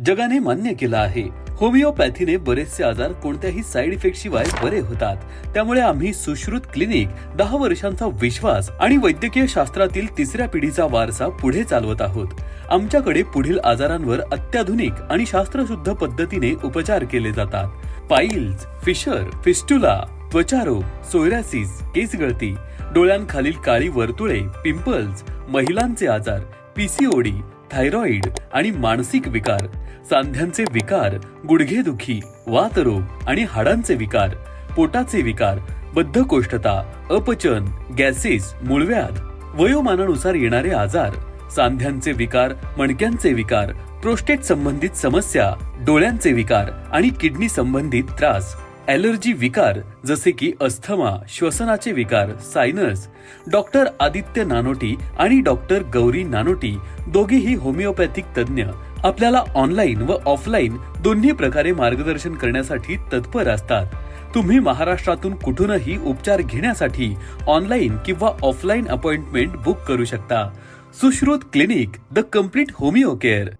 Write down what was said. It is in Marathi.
जगाने मान्य केलं आहे, होमिओपॅथीने बरेचसे आजार कोणत्याही साईड इफेक्ट शिवाय बरे होतात। त्यामुळे आम्ही सुश्रुत क्लिनिक 10 वर्षांचा विश्वास आणि वैद्यकीय शास्त्रातील तिसऱ्या पिढीचा वारसा पुढे चालवत आहोत। आमच्याकडे पुढील आजारांवर अत्याधुनिक आणि शास्त्रशुद्ध पद्धतीने उपचार केले जातात। पाईल्स, फिशर, फिस्टुला, त्वचारोग, सोयरासिस, केस गळती, डोळ्यांखालील काळी वर्तुळे, पिंपल्स, महिलांचे आजार, पीसीओडी, थायरॉइड आणि मानसिक विकार, सांध्यांचे विकार, गुडघेदुखी, वातरोग आणि हाडांचे विकार, पोटाचे विकार, बद्धकोष्ठता, अपचन, गॅसेस, मूळव्याध, वयोमानानुसार येणारे आजार, सांध्यांचे विकार, मणक्यांचे विकार, प्रोस्टेट संबंधित समस्या, डोळ्यांचे विकार आणि किडनी संबंधित त्रास, ॲलर्जी विकार जसे की अस्थमा, श्वसनाचे विकार, सायनस। डॉक्टर आदित्य नानोटी आणि डॉक्टर गौरी नानोटी दोघेही होमिओपॅथिक तज्ञ आपल्याला ऑनलाईन व ऑफलाईन दोन्ही प्रकारे मार्गदर्शन करण्यासाठी तत्पर असतात। तुम्ही महाराष्ट्रातून कुठूनही उपचार घेण्यासाठी ऑनलाईन किंवा ऑफलाईन अपॉइंटमेंट बुक करू शकता। Sushrut clinic, the complete homeo care.